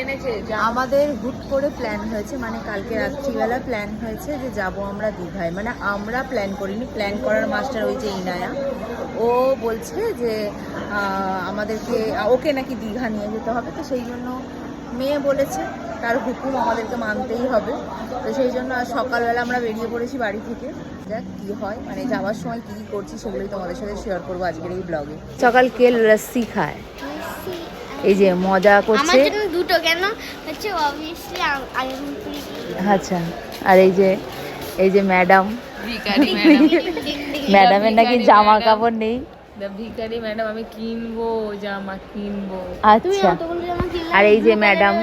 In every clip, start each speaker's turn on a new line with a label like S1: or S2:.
S1: এনেছে।
S2: আমাদের হুট করে প্ল্যান হয়েছে, মানে কালকে রাত্রিবেলা প্ল্যান হয়েছে যে যাব আমরা দীঘায়। মানে আমরা প্ল্যান করিনি, প্ল্যান করার মাস্টার ওই যে ইনায়া, ও বলছে যে আমাদেরকে, ওকে নাকি দীঘা নিয়ে যেতে হবে। তো সেই জন্য মেয়ে বলেছে, তার হুকুম আমাদেরকে মানতেই হবে। তো সেই জন্য আজ সকালবেলা আমরা বেরিয়ে পড়েছি বাড়ি থেকে। যাক কী হয়, মানে যাওয়ার সময় কী কী করছি সেগুলোই তোমাদের সাথে শেয়ার করবো আজকের এই ব্লগে। সকাল কে লস্যি খায়, এই যে মজা করছে।
S3: আমার জন্য দুটো কেন হচ্ছে অবভিয়াসলি
S2: আচ্ছা, আর এই যে ম্যাডাম,
S1: ভিখারি ম্যাডাম,
S2: ম্যাডামের নাকি জামা কাপড় নেই।
S1: ভিখারি ম্যাডাম, আমি কিনবো জামা কিনবো।
S2: আচ্ছা, আর এই যে ম্যাডাম,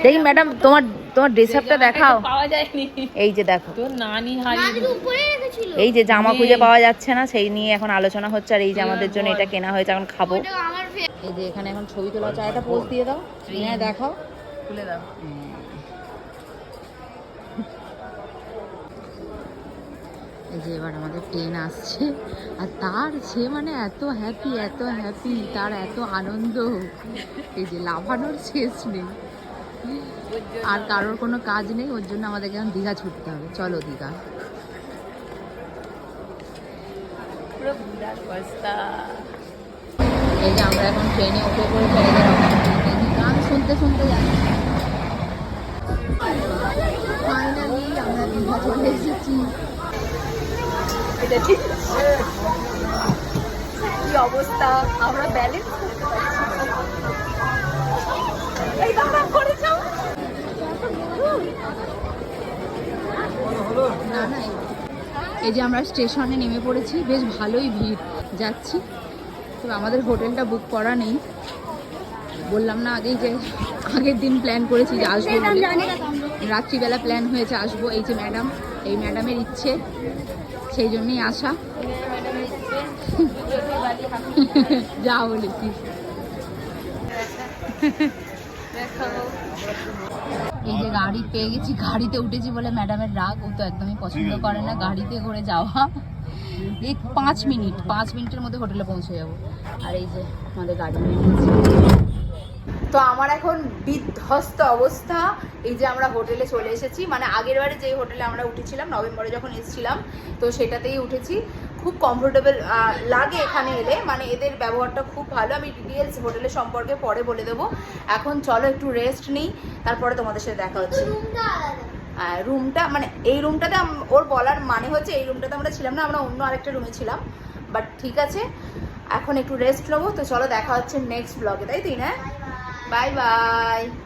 S2: দেখি ম্যাডাম তোমার ড্রেস আপটা দেখাও।
S1: পাওয়া যায়নি,
S2: এই যে দেখো,
S1: তোর নানি হারিয়ে
S2: এই যে জামা খুঁজে পাওয়া যাচ্ছে না, সেই নিয়ে এখন আলোচনা হচ্ছে। আর এই যে আমাদের জন্য এটা কেনা হয়েছে, এখন খাবো। এই যে এখানে এখন ছবি তোলা হচ্ছে, একটা পোজ দিয়ে দাও, হ্যাঁ দেখাও,
S1: খুলে দাও।
S2: এই যে এবার আমাদের ট্রেন আসছে, আর তার সে মানে এত হ্যাপি, তার এত আনন্দ, এই যে লাফানোর শেষ নেই। আর কারোর কোনো কাজ নেই, ওর জন্য আমাদেরকে এখন দীঘা ছুটতে হবে। চলো দীঘা।
S1: পুরো বিরাট অবস্থা।
S2: এই যে আমরা এখন ট্রেনে উঠে পড়েছি, গান শুনতে শুনতে যাচ্ছি। ফাইনালি আমরা দীঘা চলে এসেছি।
S1: এটা ঠিক কি অবস্থা, আমরা ব্যালেন্স করতে পারছি
S2: না না, এই যে আমরা স্টেশনে নেমে পড়েছি, বেশ ভালোই ভিড়, যাচ্ছি। তো আমাদের হোটেলটা বুক করা নেই, বললাম না আগেই যে আগের দিন প্ল্যান করেছি যে আসবো বলে, রাত্রিবেলা প্ল্যান হয়েছে আসবো। এই যে ম্যাডাম, এই ম্যাডামের ইচ্ছে, সেই জন্যই আসা। যা বলেছিস। এই যে গাড়ি পেয়ে গেছি, গাড়িতে উঠেছি বলে ম্যাডামের রাগ, ও তো একদমই পছন্দ করে না গাড়িতে করে যাওয়া। এই 5 মিনিটের মধ্যে হোটেলে পৌঁছে যাবো। আর এই যে আমাদের গাড়ি নিয়ে নিয়েছি। তো আমার এখন বিধ্বস্ত অবস্থা। এই যে আমরা হোটেলে চলে এসেছি, মানে আগের বারে যেই হোটেলে আমরা উঠেছিলাম নভেম্বরে যখন এসেছিলাম, তো সেটাতেই উঠেছি। খুব কমফোর্টেবল লাগে এখানে এলে, মানে এদের ব্যবহারটা খুব ভালো। আমি ডিটেলস হোটেলের সম্পর্কে পরে বলে দেবো। এখন চলো একটু রেস্ট নিই, তারপরে তোমাদের সাথে দেখা হচ্ছে। রুমটা মানে এই রুমটাতে ওর বলার মানে হচ্ছে এই রুমটাতে আমরা ছিলাম না, আমরা অন্য আরেকটা রুমে ছিলাম। বাট ঠিক আছে, এখন একটু রেস্ট নেবো। তো চলো দেখা হচ্ছে নেক্সট ব্লগে, তাই তুই না, বাই বাই।